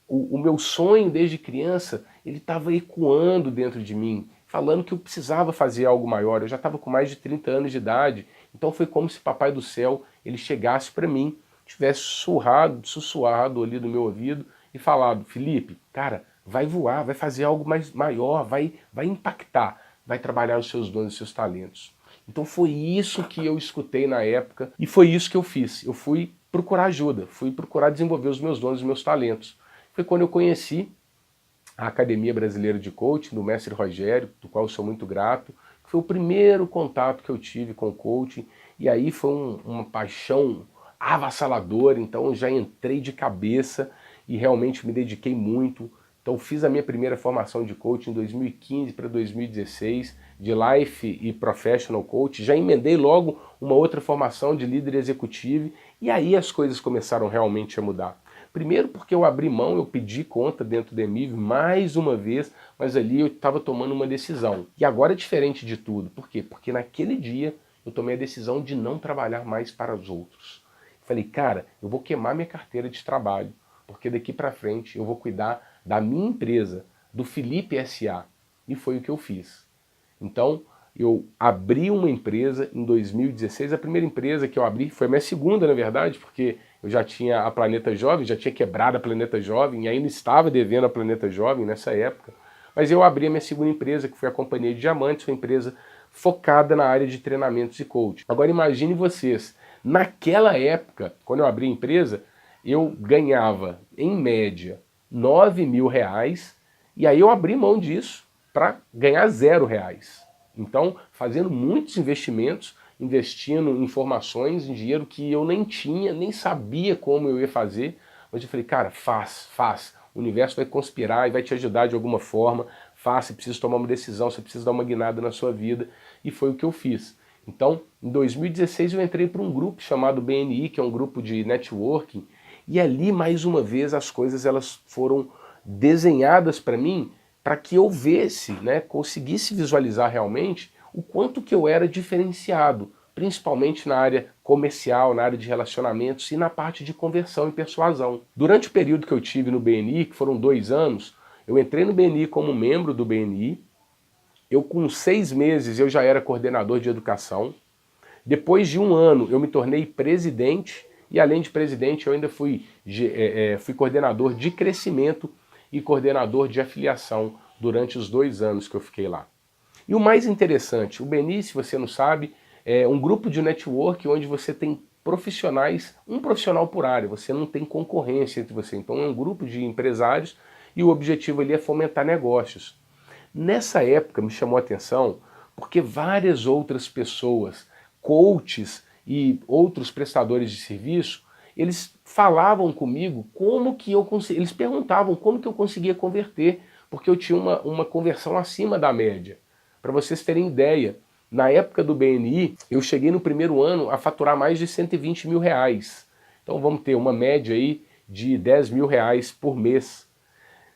O meu sonho desde criança, ele estava ecoando dentro de mim, falando que eu precisava fazer algo maior. Eu já estava com mais de 30 anos de idade, então foi como se Papai do Céu ele chegasse para mim, tivesse sussurrado ali no meu ouvido e falado: Felipe, cara, vai voar, vai fazer algo mais maior, vai impactar, vai trabalhar os seus dons e os seus talentos. Então foi isso que eu escutei na época e foi isso que eu fiz. Eu fui procurar ajuda, fui procurar desenvolver os meus dons e os meus talentos. Foi quando eu conheci a Academia Brasileira de Coaching, do mestre Rogério, do qual eu sou muito grato, que foi o primeiro contato que eu tive com o coaching, e aí foi uma paixão avassaladora, então eu já entrei de cabeça e realmente me dediquei muito. Então fiz a minha primeira formação de coaching em 2015 para 2016, de Life e Professional Coach, já emendei logo uma outra formação de líder executivo, e aí as coisas começaram realmente a mudar. Primeiro porque eu abri mão, eu pedi conta dentro da EMIV mais uma vez, mas ali eu estava tomando uma decisão. E agora é diferente de tudo. Por quê? Porque naquele dia eu tomei a decisão de não trabalhar mais para os outros. Falei, cara, eu vou queimar minha carteira de trabalho, porque daqui para frente eu vou cuidar da minha empresa, do Felipe S.A. E foi o que eu fiz. Então, eu abri uma empresa em 2016, a primeira empresa que eu abri foi a minha segunda, na verdade, porque eu já tinha a Planeta Jovem, já tinha quebrado a Planeta Jovem e ainda estava devendo a Planeta Jovem nessa época. Mas eu abri a minha segunda empresa, que foi a Companhia de Diamantes, uma empresa focada na área de treinamentos e coaching. Agora imagine vocês, naquela época, quando eu abri a empresa, eu ganhava, em média, R$ 9.000, e aí eu abri mão disso para ganhar R$ 0. Então, fazendo muitos investimentos, investindo em informações, em dinheiro que eu nem tinha, nem sabia como eu ia fazer, mas eu falei, cara, faz. O universo vai conspirar e vai te ajudar de alguma forma. Faça, você precisa tomar uma decisão, você precisa dar uma guinada na sua vida. E foi o que eu fiz. Então, em 2016 eu entrei para um grupo chamado BNI, que é um grupo de networking, e ali, mais uma vez, as coisas elas foram desenhadas para mim para que eu visse, né, conseguisse visualizar realmente o quanto que eu era diferenciado, principalmente na área comercial, na área de relacionamentos e na parte de conversão e persuasão. Durante o período que eu tive no BNI, que foram 2 anos, eu entrei no BNI como membro do BNI, eu com 6 meses eu já era coordenador de educação, depois de 1 ano eu me tornei presidente e além de presidente eu ainda fui coordenador de crescimento e coordenador de afiliação durante os 2 anos que eu fiquei lá. E o mais interessante, o BNI, se você não sabe, é um grupo de network onde você tem profissionais, um profissional por área, você não tem concorrência entre você. Então é um grupo de empresários e o objetivo ali é fomentar negócios. Nessa época me chamou a atenção porque várias outras pessoas, coaches e outros prestadores de serviço, eles falavam comigo como que eu conseguia, eles perguntavam como que eu conseguia converter, porque eu tinha uma conversão acima da média. Para vocês terem ideia, na época do BNI, eu cheguei no primeiro ano a faturar mais de 120 mil reais. Então vamos ter uma média aí de 10 mil reais por mês.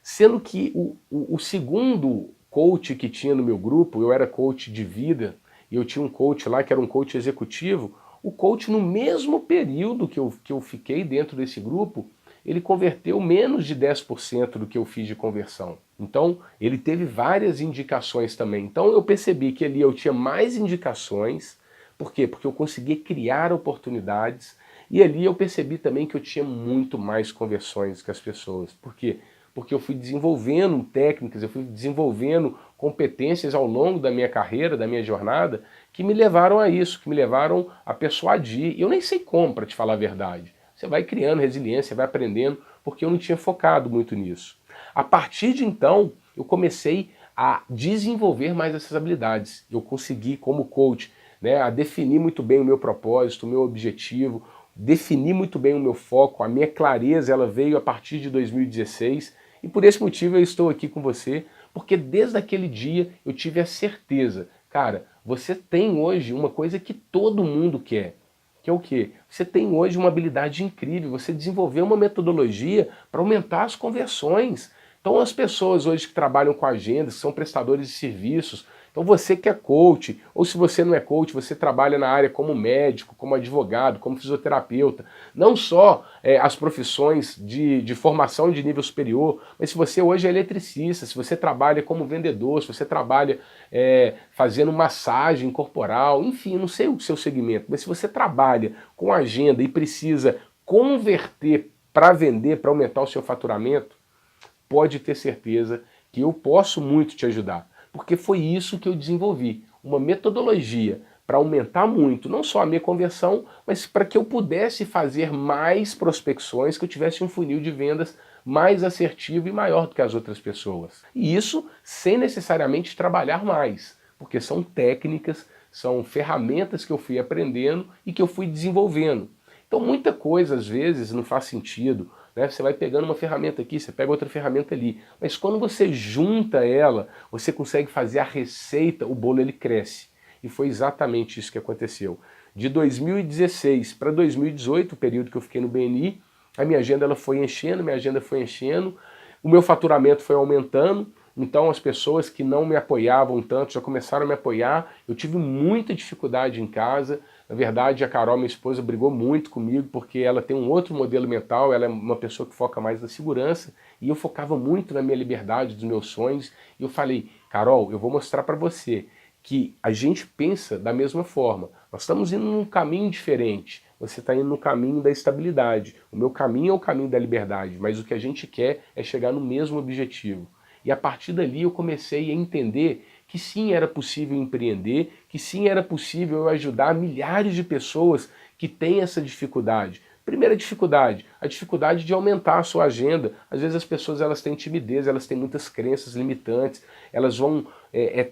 Sendo que o segundo coach que tinha no meu grupo, eu era coach de vida, e eu tinha um coach lá que era um coach executivo, o coach no mesmo período que eu fiquei dentro desse grupo, ele converteu menos de 10% do que eu fiz de conversão. Então, ele teve várias indicações também. Então, eu percebi que ali eu tinha mais indicações. Por quê? Porque eu consegui criar oportunidades. E ali eu percebi também que eu tinha muito mais conversões que as pessoas. Por quê? Porque eu fui desenvolvendo técnicas, eu fui desenvolvendo competências ao longo da minha carreira, da minha jornada, que me levaram a isso, que me levaram a persuadir. Eu nem sei como, para te falar a verdade. Você vai criando resiliência, vai aprendendo, porque eu não tinha focado muito nisso. A partir de então, eu comecei a desenvolver mais essas habilidades. Eu consegui, como coach, a definir muito bem o meu propósito, o meu objetivo, definir muito bem o meu foco, a minha clareza ela veio a partir de 2016 e por esse motivo eu estou aqui com você, porque desde aquele dia eu tive a certeza, cara, você tem hoje uma coisa que todo mundo quer, que é o quê? Você tem hoje uma habilidade incrível, você desenvolveu uma metodologia para aumentar as conversões. Então as pessoas hoje que trabalham com agendas, são prestadores de serviços, então você que é coach, ou se você não é coach, você trabalha na área como médico, como advogado, como fisioterapeuta, não só as profissões de formação de nível superior, mas se você hoje é eletricista, se você trabalha como vendedor, se você trabalha fazendo massagem corporal, enfim, não sei o seu segmento, mas se você trabalha com agenda e precisa converter para vender, para aumentar o seu faturamento, pode ter certeza que eu posso muito te ajudar. Porque foi isso que eu desenvolvi, uma metodologia para aumentar muito, não só a minha conversão, mas para que eu pudesse fazer mais prospecções, que eu tivesse um funil de vendas mais assertivo e maior do que as outras pessoas. E isso sem necessariamente trabalhar mais, porque são técnicas, são ferramentas que eu fui aprendendo e que eu fui desenvolvendo. Então muita coisa às vezes não faz sentido. Você vai pegando uma ferramenta aqui, você pega outra ferramenta ali. Mas quando você junta ela, você consegue fazer a receita, o bolo ele cresce. E foi exatamente isso que aconteceu. De 2016 para 2018, o período que eu fiquei no BNI, a minha agenda ela foi enchendo, o meu faturamento foi aumentando, então as pessoas que não me apoiavam tanto já começaram a me apoiar, eu tive muita dificuldade em casa. Na verdade, a Carol, minha esposa, brigou muito comigo porque ela tem um outro modelo mental, ela é uma pessoa que foca mais na segurança e eu focava muito na minha liberdade, dos meus sonhos. E eu falei, Carol, eu vou mostrar para você que a gente pensa da mesma forma. Nós estamos indo num caminho diferente. Você está indo no caminho da estabilidade. O meu caminho é o caminho da liberdade, mas o que a gente quer é chegar no mesmo objetivo. E a partir dali eu comecei a entender que sim, era possível empreender, que sim, era possível eu ajudar milhares de pessoas que têm essa dificuldade. Primeira dificuldade, a dificuldade de aumentar a sua agenda. Às vezes as pessoas elas têm timidez, elas têm muitas crenças limitantes, elas vão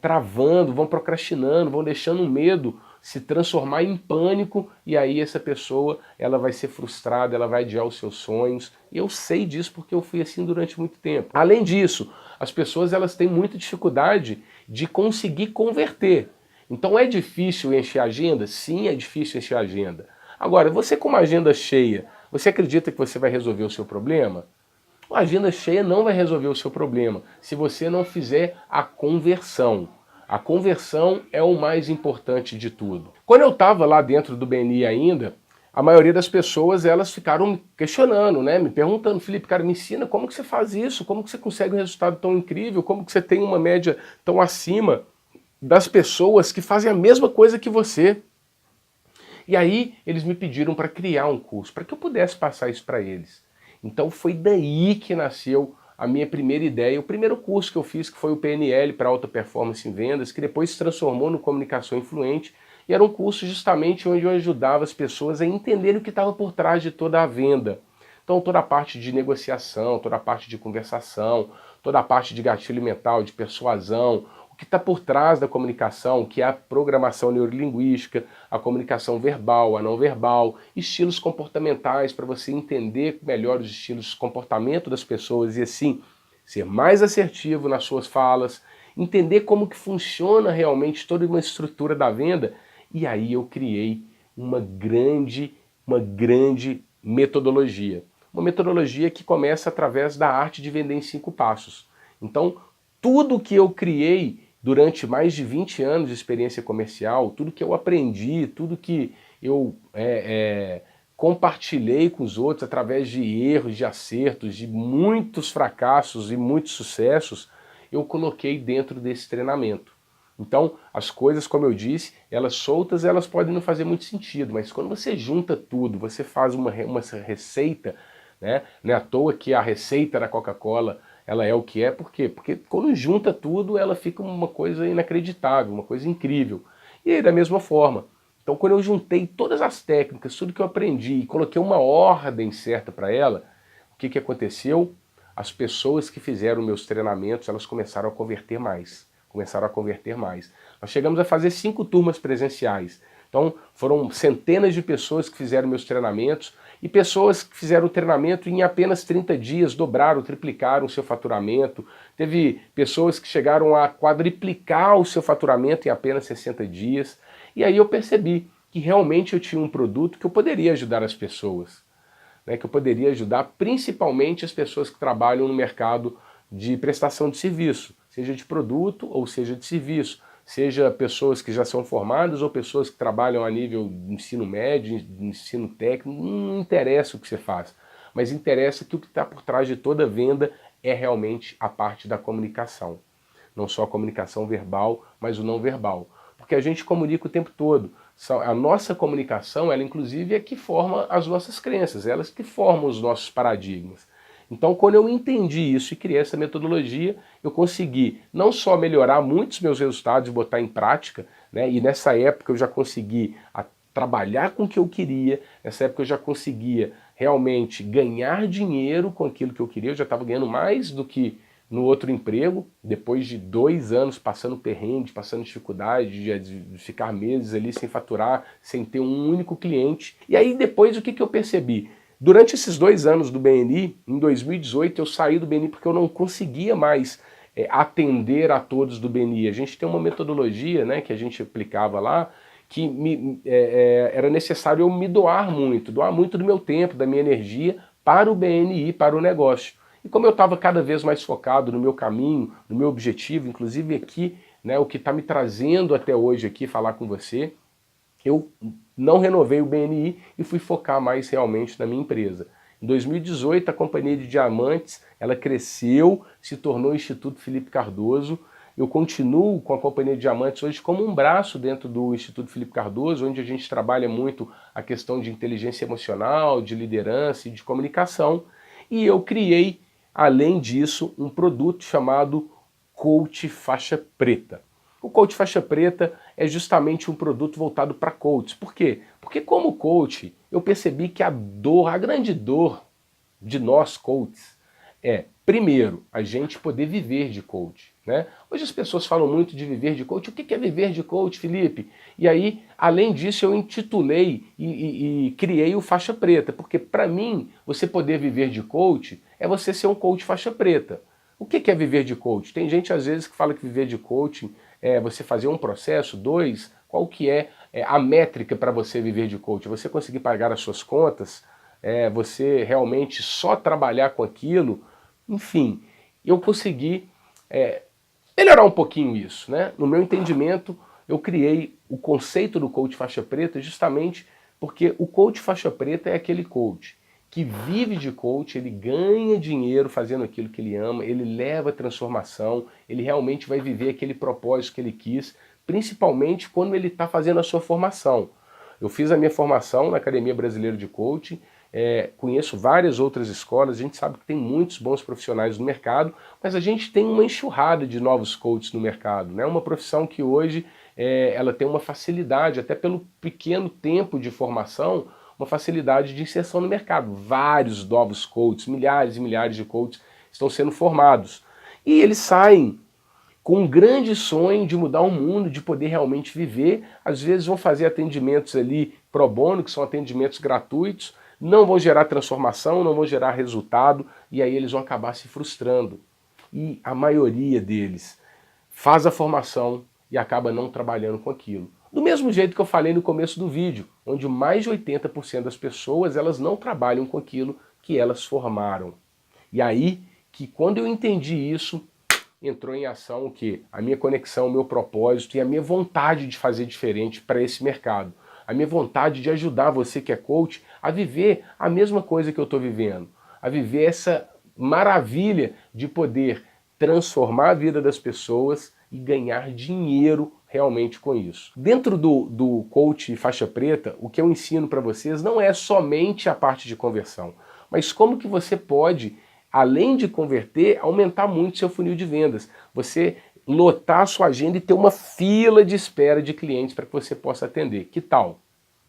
travando, vão procrastinando, vão deixando o medo se transformar em pânico e aí essa pessoa ela vai ser frustrada, ela vai adiar os seus sonhos. E eu sei disso porque eu fui assim durante muito tempo. Além disso, as pessoas elas têm muita dificuldade de conseguir converter. Então é difícil encher a agenda? Sim, é difícil encher a agenda. Agora, você com uma agenda cheia, você acredita que você vai resolver o seu problema? Uma agenda cheia não vai resolver o seu problema se você não fizer a conversão. A conversão é o mais importante de tudo. Quando eu estava lá dentro do BNI ainda, a maioria das pessoas elas ficaram me questionando, me perguntando, Felipe, cara, me ensina como que você faz isso, como que você consegue um resultado tão incrível, como que você tem uma média tão acima das pessoas que fazem a mesma coisa que você. E aí eles me pediram para criar um curso, para que eu pudesse passar isso para eles. Então foi daí que nasceu a minha primeira ideia, o primeiro curso que eu fiz, que foi o PNL para Alta Performance em Vendas, que depois se transformou no Comunicação Influente, e era um curso justamente onde eu ajudava as pessoas a entenderem o que estava por trás de toda a venda. Então toda a parte de negociação, toda a parte de conversação, toda a parte de gatilho mental, de persuasão, o que está por trás da comunicação, que é a programação neurolinguística, a comunicação verbal, a não verbal, estilos comportamentais para você entender melhor os estilos de comportamento das pessoas e assim ser mais assertivo nas suas falas. entender como que funciona realmente toda uma estrutura da venda. E aí eu criei uma grande metodologia. Uma metodologia que começa através da arte de vender em 5 passos. Então, tudo que eu criei durante mais de 20 anos de experiência comercial, tudo que eu aprendi, tudo que eu compartilhei com os outros através de erros, de acertos, de muitos fracassos e muitos sucessos, eu coloquei dentro desse treinamento. Então, as coisas, como eu disse, elas soltas, elas podem não fazer muito sentido, mas quando você junta tudo, você faz uma receita, né? Não é à toa que a receita da Coca-Cola ela é o que é, por quê? Porque quando junta tudo, ela fica uma coisa inacreditável, uma coisa incrível. E aí, da mesma forma, então quando eu juntei todas as técnicas, tudo que eu aprendi e coloquei uma ordem certa para ela, o que aconteceu? As pessoas que fizeram meus treinamentos, elas começaram a converter mais. Nós chegamos a fazer 5 turmas presenciais. Então foram centenas de pessoas que fizeram meus treinamentos e pessoas que fizeram o treinamento em apenas 30 dias, dobraram, triplicaram o seu faturamento. Teve pessoas que chegaram a quadriplicar o seu faturamento em apenas 60 dias. E aí eu percebi que realmente eu tinha um produto que eu poderia ajudar as pessoas. Que eu poderia ajudar principalmente as pessoas que trabalham no mercado de prestação de serviço, seja de produto ou seja de serviço, seja pessoas que já são formadas ou pessoas que trabalham a nível de ensino médio, ensino técnico, não interessa o que você faz, mas interessa que o que está por trás de toda venda é realmente a parte da comunicação. Não só a comunicação verbal, mas o não verbal. Porque a gente comunica o tempo todo. A nossa comunicação, ela inclusive é que forma as nossas crenças, elas que formam os nossos paradigmas. Então, quando eu entendi isso e criei essa metodologia, eu consegui não só melhorar muitos meus resultados e botar em prática, né, e nessa época eu já consegui trabalhar com o que eu queria, nessa época eu já conseguia realmente ganhar dinheiro com aquilo que eu queria, eu já estava ganhando mais do que no outro emprego, depois de 2 anos passando perrengue, passando dificuldade, de ficar meses ali sem faturar, sem ter um único cliente. E aí depois o que eu percebi? Durante esses 2 anos do BNI, em 2018 eu saí do BNI porque eu não conseguia mais atender a todos do BNI. A gente tem uma metodologia, né, que a gente aplicava lá, que era necessário eu me doar muito do meu tempo, da minha energia para o BNI, para o negócio. E como eu estava cada vez mais focado no meu caminho, no meu objetivo, inclusive aqui, né, o que está me trazendo até hoje aqui falar com você, eu não renovei o BNI e fui focar mais realmente na minha empresa. Em 2018, a Companhia de Diamantes, ela cresceu, se tornou o Instituto Felipe Cardoso. Eu continuo com a Companhia de Diamantes hoje como um braço dentro do Instituto Felipe Cardoso, onde a gente trabalha muito a questão de inteligência emocional, de liderança e de comunicação. E eu criei, além disso, um produto chamado Coach Faixa Preta. O Coach Faixa Preta é justamente um produto voltado para coaches. Por quê? Porque como coach, eu percebi que a grande dor de nós coaches é, primeiro, a gente poder viver de coach. Né? Hoje as pessoas falam muito de viver de coach. O que é viver de coach, Felipe? E aí, além disso, eu intitulei e criei o Faixa Preta, porque para mim, você poder viver de coach é você ser um coach faixa preta. O que é viver de coach? Tem gente às vezes que fala que viver de coaching é você fazer um processo, 2, qual que é a métrica para você viver de coaching? Você conseguir pagar as suas contas? Você realmente só trabalhar com aquilo? Enfim, eu consegui melhorar um pouquinho isso, né? No meu entendimento, eu criei o conceito do coach faixa preta justamente porque o coach faixa preta é aquele coach que vive de coach, ele ganha dinheiro fazendo aquilo que ele ama, ele leva a transformação, ele realmente vai viver aquele propósito que ele quis, principalmente quando ele está fazendo a sua formação. Eu fiz a minha formação na Academia Brasileira de Coaching, conheço várias outras escolas, a gente sabe que tem muitos bons profissionais no mercado, mas a gente tem uma enxurrada de novos coaches no mercado, né? Uma profissão que hoje ela tem uma facilidade, até pelo pequeno tempo de formação, uma facilidade de inserção no mercado. Vários novos coaches, milhares e milhares de coaches estão sendo formados. E eles saem com um grande sonho de mudar o mundo, de poder realmente viver. Às vezes vão fazer atendimentos ali pro bono, que são atendimentos gratuitos, não vão gerar transformação, não vão gerar resultado, e aí eles vão acabar se frustrando. E a maioria deles faz a formação e acaba não trabalhando com aquilo. Do mesmo jeito que eu falei no começo do vídeo, onde mais de 80% das pessoas elas não trabalham com aquilo que elas formaram. E aí que quando eu entendi isso, entrou em ação o quê? A minha conexão, o meu propósito e a minha vontade de fazer diferente para esse mercado. A minha vontade de ajudar você que é coach a viver a mesma coisa que eu estou vivendo. A viver essa maravilha de poder transformar a vida das pessoas e ganhar dinheiro realmente com isso. Dentro do coach faixa preta, o que eu ensino para vocês não é somente a parte de conversão, mas como que você pode, além de converter, aumentar muito seu funil de vendas. Você lotar a sua agenda e ter uma fila de espera de clientes para que você possa atender. Que tal?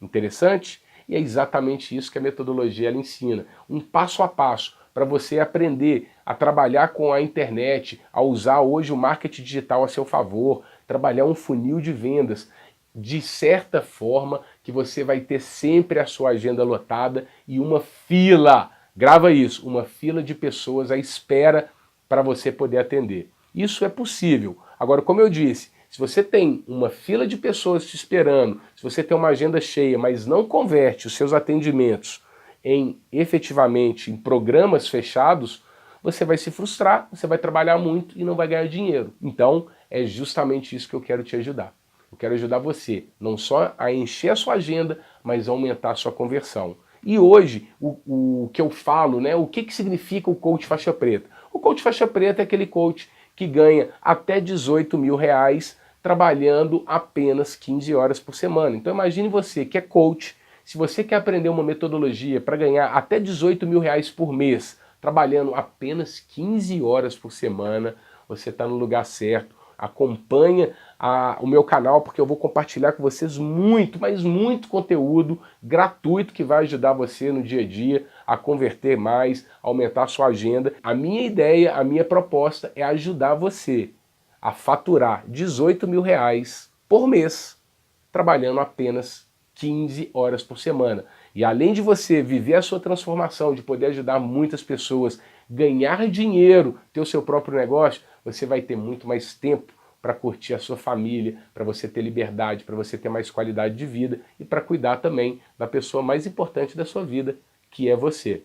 Interessante? E é exatamente isso que a metodologia ela ensina. Um passo a passo para você aprender a trabalhar com a internet, a usar hoje o marketing digital a seu favor, trabalhar um funil de vendas de certa forma que você vai ter sempre a sua agenda lotada e uma fila, grava isso, uma fila de pessoas à espera para você poder atender. Isso é possível. Agora, como eu disse, se você tem uma fila de pessoas te esperando, se você tem uma agenda cheia, mas não converte os seus atendimentos efetivamente em programas fechados, você vai se frustrar, você vai trabalhar muito e não vai ganhar dinheiro. Então, é justamente isso que eu quero te ajudar. Eu quero ajudar você não só a encher a sua agenda, mas a aumentar a sua conversão. E hoje, o que eu falo, né, o que significa o coach faixa preta? O coach faixa preta é aquele coach que ganha até 18 mil reais trabalhando apenas 15 horas por semana. Então imagine você que é coach, se você quer aprender uma metodologia para ganhar até 18 mil reais por mês, trabalhando apenas 15 horas por semana, você está no lugar certo. Acompanha o meu canal porque eu vou compartilhar com vocês muito, mas muito conteúdo gratuito que vai ajudar você no dia a dia a converter mais, aumentar a sua agenda. A minha ideia, a minha proposta é ajudar você a faturar 18 mil reais por mês, trabalhando apenas 15 horas por semana. E além de você viver a sua transformação, de poder ajudar muitas pessoas, ganhar dinheiro, ter o seu próprio negócio, você vai ter muito mais tempo para curtir a sua família, para você ter liberdade, para você ter mais qualidade de vida e para cuidar também da pessoa mais importante da sua vida, que é você.